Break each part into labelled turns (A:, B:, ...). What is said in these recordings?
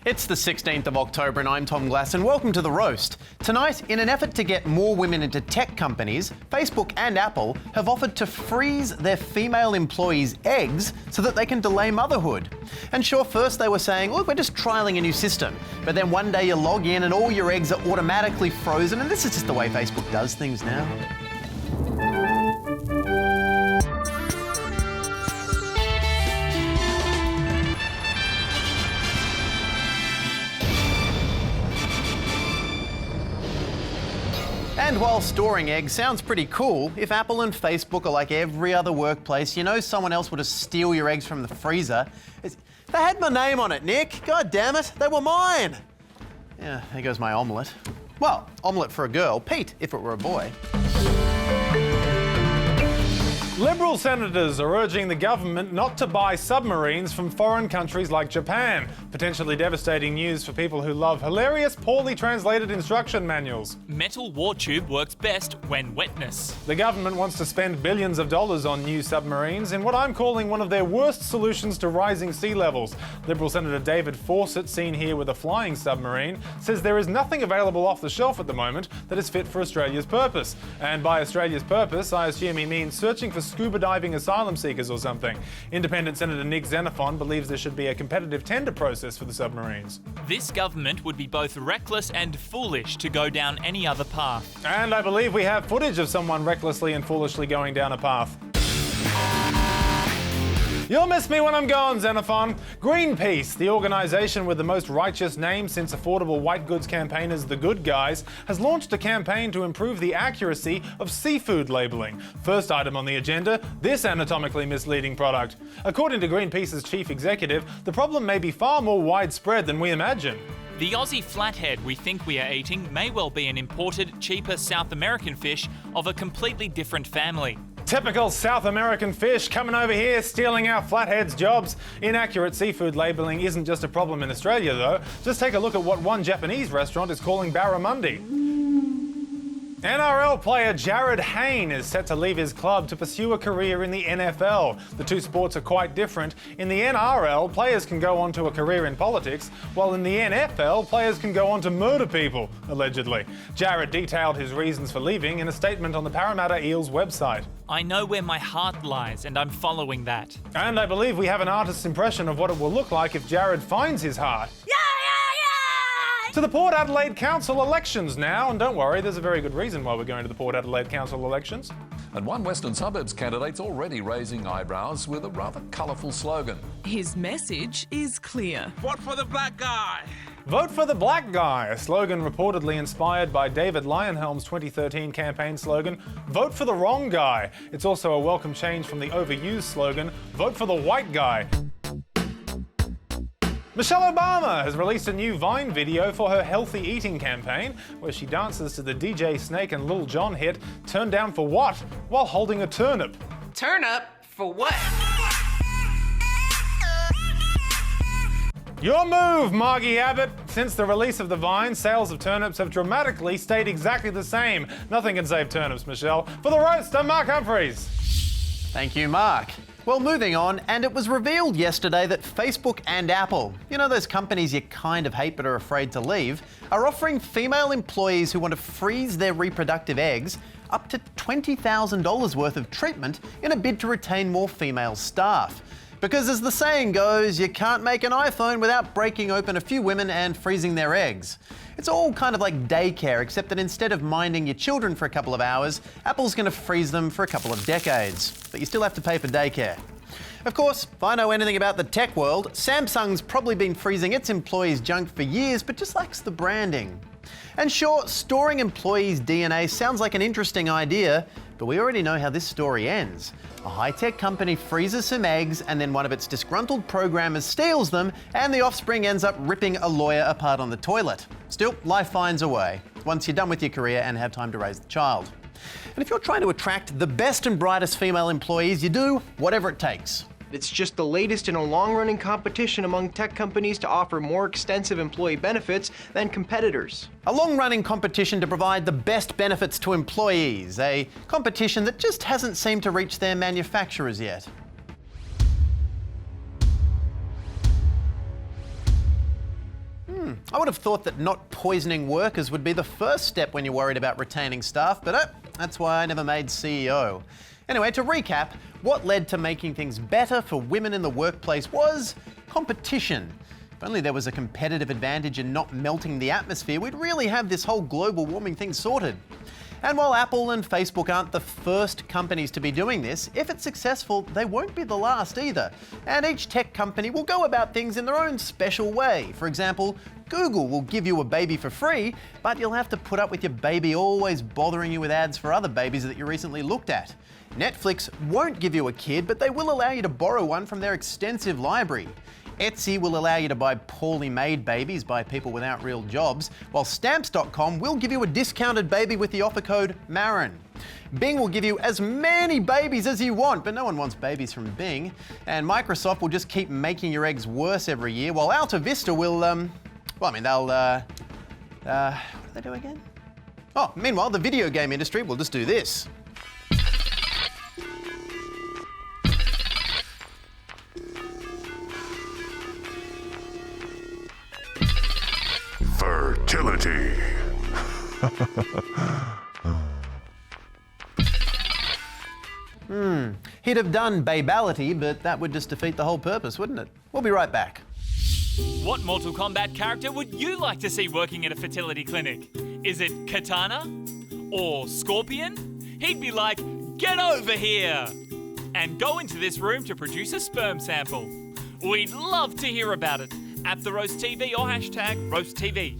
A: It's the 16th of October and I'm Tom Glass and welcome to The Roast. Tonight, in an effort to get more women into tech companies, Facebook and Apple have offered to freeze their female employees' eggs so that they can delay motherhood. And sure, first they were saying, look, we're just trialling a new system. But then one day you log in and all your eggs are automatically frozen, and this is just the way Facebook does things now. And while storing eggs sounds pretty cool, if Apple and Facebook are like every other workplace, you know someone else will just steal your eggs from the freezer. They had my name on it, Nick. God damn it, they were mine. Yeah, there goes my omelette. Well, omelette for a girl, Pete, if it were a boy.
B: Liberal senators are urging the government not to buy submarines from foreign countries like Japan. Potentially devastating news for people who love hilarious, poorly translated instruction manuals.
C: Metal war tube works best when wetness.
B: The government wants to spend billions of dollars on new submarines in what I'm calling one of their worst solutions to rising sea levels. Liberal Senator David Fawcett, seen here with a flying submarine, says there is nothing available off the shelf at the moment that is fit for Australia's purpose. And by Australia's purpose, I assume he means searching for scuba diving asylum seekers or something. Independent Senator Nick Xenophon believes there should be a competitive tender process for the submarines.
C: This government would be both reckless and foolish to go down any other path.
B: And I believe we have footage of someone recklessly and foolishly going down a path. You'll miss me when I'm gone, Xenophon. Greenpeace, the organisation with the most righteous name since affordable white goods campaigners The Good Guys, has launched a campaign to improve the accuracy of seafood labelling. First item on the agenda, this anatomically misleading product. According to Greenpeace's chief executive, the problem may be far more widespread than we imagine.
C: The Aussie flathead we think we are eating may well be an imported, cheaper South American fish of a completely different family.
B: Typical South American fish coming over here, stealing our flatheads' jobs. Inaccurate seafood labelling isn't just a problem in Australia, though. Just take a look at what one Japanese restaurant is calling barramundi. NRL player Jared Hayne is set to leave his club to pursue a career in the NFL. The two sports are quite different. In the NRL, players can go on to a career in politics, while in the NFL, players can go on to murder people, allegedly. Jared detailed his reasons for leaving in a statement on the Parramatta Eels website.
C: I know where my heart lies, and I'm following that.
B: And I believe we have an artist's impression of what it will look like if Jared finds his heart. To the Port Adelaide Council elections now, and don't worry, there's a very good reason why we're going to the Port Adelaide Council elections.
D: And one Western Suburbs candidate's already raising eyebrows with a rather colourful slogan.
E: His message is clear.
F: Vote for the black guy.
B: Vote for the black guy, a slogan reportedly inspired by David Lionhelm's 2013 campaign slogan, Vote for the wrong guy. It's also a welcome change from the overused slogan, Vote for the white guy. Michelle Obama has released a new Vine video for her healthy eating campaign, where she dances to the DJ Snake and Lil Jon hit Turn Down for What? While holding a turnip.
G: Turn up for what?
B: Your move, Margie Abbott. Since the release of the Vine, sales of turnips have dramatically stayed exactly the same. Nothing can save turnips, Michelle. For The Roast, I'm Mark Humphries.
A: Thank you, Mark. Well, moving on, and it was revealed yesterday that Facebook and Apple, you know those companies you kind of hate but are afraid to leave, are offering female employees who want to freeze their reproductive eggs up to $20,000 worth of treatment in a bid to retain more female staff. Because as the saying goes, you can't make an iPhone without breaking open a few women and freezing their eggs. It's all kind of like daycare, except that instead of minding your children for a couple of hours, Apple's going to freeze them for a couple of decades. But you still have to pay for daycare. Of course, if I know anything about the tech world, Samsung's probably been freezing its employees' junk for years, but just lacks the branding. And sure, storing employees' DNA sounds like an interesting idea, but we already know how this story ends. A high-tech company freezes some eggs and then one of its disgruntled programmers steals them and the offspring ends up ripping a lawyer apart on the toilet. Still, life finds a way, once you're done with your career and have time to raise the child. And if you're trying to attract the best and brightest female employees, you do whatever it takes.
H: It's just the latest in a long-running competition among tech companies to offer more extensive employee benefits than competitors.
A: A long-running competition to provide the best benefits to employees, a competition that just hasn't seemed to reach their manufacturers yet. I would have thought that not poisoning workers would be the first step when you're worried about retaining staff, but that's why I never made CEO. Anyway, to recap, what led to making things better for women in the workplace was competition. If only there was a competitive advantage in not melting the atmosphere, we'd really have this whole global warming thing sorted. And while Apple and Facebook aren't the first companies to be doing this, if it's successful, they won't be the last either. And each tech company will go about things in their own special way. For example, Google will give you a baby for free, but you'll have to put up with your baby always bothering you with ads for other babies that you recently looked at. Netflix won't give you a kid, but they will allow you to borrow one from their extensive library. Etsy will allow you to buy poorly made babies by people without real jobs, while Stamps.com will give you a discounted baby with the offer code Marin. Bing will give you as many babies as you want, but no one wants babies from Bing. And Microsoft will just keep making your eggs worse every year, while Alta Vista will, they'll, what do they do again? Oh, meanwhile, the video game industry will just do this.
F: Fertility.
A: He'd have done babality, but that would just defeat the whole purpose, wouldn't it? We'll be right back.
C: What Mortal Kombat character would you like to see working at a fertility clinic? Is it Katana? Or Scorpion? He'd be like, "Get over here!" and go into this room to produce a sperm sample. We'd love to hear about it. At the Roast TV or hashtag RoastTV.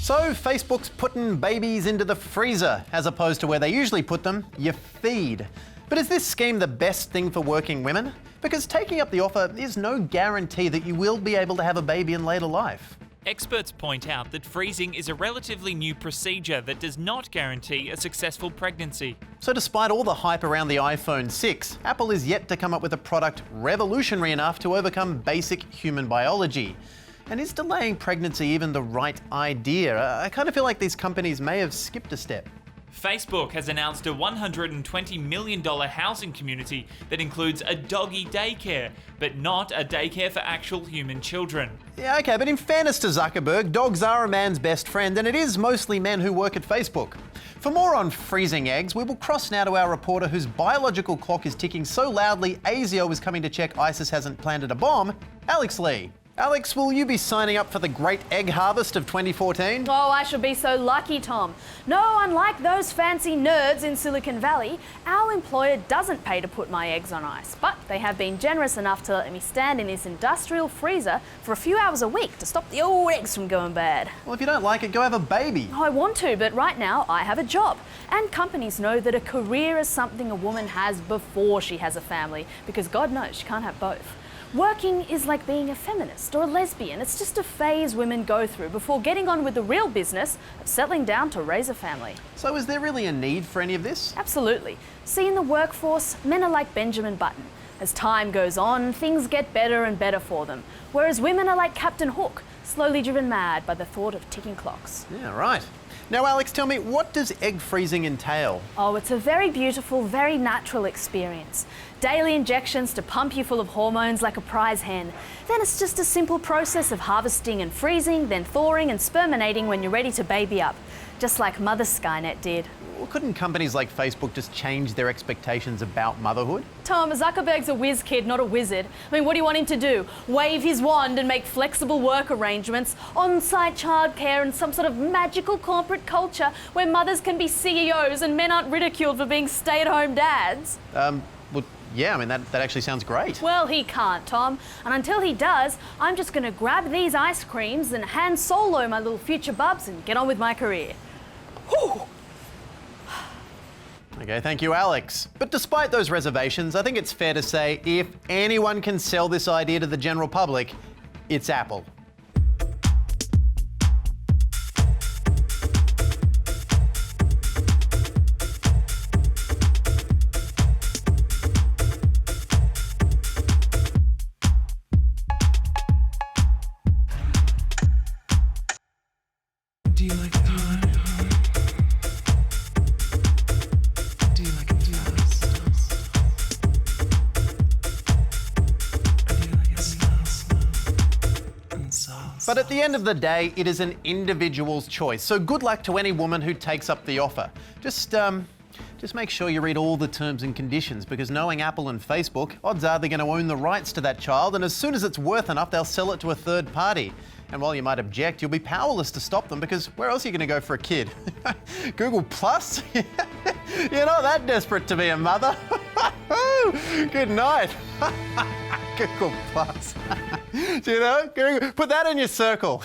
A: So Facebook's putting babies into the freezer, as opposed to where they usually put them, your feed. But is this scheme the best thing for working women? Because taking up the offer is no guarantee that you will be able to have a baby in later life.
C: Experts point out that freezing is a relatively new procedure that does not guarantee a successful pregnancy.
A: So despite all the hype around the iPhone 6, Apple is yet to come up with a product revolutionary enough to overcome basic human biology. And is delaying pregnancy even the right idea? I kind of feel like these companies may have skipped a step.
C: Facebook has announced a $120 million housing community that includes a doggy daycare, but not a daycare for actual human children.
A: Yeah, okay, but in fairness to Zuckerberg, dogs are a man's best friend, and it is mostly men who work at Facebook. For more on freezing eggs, we will cross now to our reporter whose biological clock is ticking so loudly ASIO is coming to check ISIS hasn't planted a bomb, Alex Lee. Alex, will you be signing up for the great egg harvest of 2014?
I: Oh, I should be so lucky, Tom. No, unlike those fancy nerds in Silicon Valley, our employer doesn't pay to put my eggs on ice, but they have been generous enough to let me stand in this industrial freezer for a few hours a week to stop the old eggs from going bad.
A: Well, if you don't like it, go have a baby.
I: Oh, I want to, but right now I have a job. And companies know that a career is something a woman has before she has a family, because God knows she can't have both. Working is like being a feminist or a lesbian. It's just a phase women go through before getting on with the real business of settling down to raise a family.
A: So is there really a need for any of this?
I: Absolutely. See, in the workforce, men are like Benjamin Button. As time goes on, things get better and better for them, whereas women are like Captain Hook, slowly driven mad by the thought of ticking clocks.
A: Yeah, right. Now, Alex, tell me, what does egg freezing entail?
I: Oh, it's a very beautiful, very natural experience. Daily injections to pump you full of hormones like a prize hen. Then it's just a simple process of harvesting and freezing, then thawing and sperminating when you're ready to baby up. Just like Mother Skynet did.
A: Well, couldn't companies like Facebook just change their expectations about motherhood?
I: Tom, Zuckerberg's a whiz kid, not a wizard. I mean, what do you want him to do? Wave his wand and make flexible work arrangements, on-site childcare and some sort of magical corporate culture where mothers can be CEOs and men aren't ridiculed for being stay-at-home dads?
A: Well, yeah, I mean, that actually sounds great.
I: Well, he can't, Tom. And until he does, I'm just going to grab these ice creams and Han Solo my little future bubs and get on with my career. Whew.
A: Okay, thank you, Alex. But despite those reservations, I think it's fair to say if anyone can sell this idea to the general public, it's Apple.
E: Do you like time? Do you like it fast? Or do you like it slow and soft? sauce.
A: But at the end of the day, it is an individual's choice. So good luck to any woman who takes up the offer. Just make sure you read all the terms and conditions, because knowing Apple and Facebook, odds are they're going to own the rights to that child, and as soon as it's worth enough, they'll sell it to a third party. And while you might object, you'll be powerless to stop them, because where else are you going to go for a kid? Google Plus? You're not that desperate to be a mother. Good night. Google Plus. Do you know? Put that in your circle.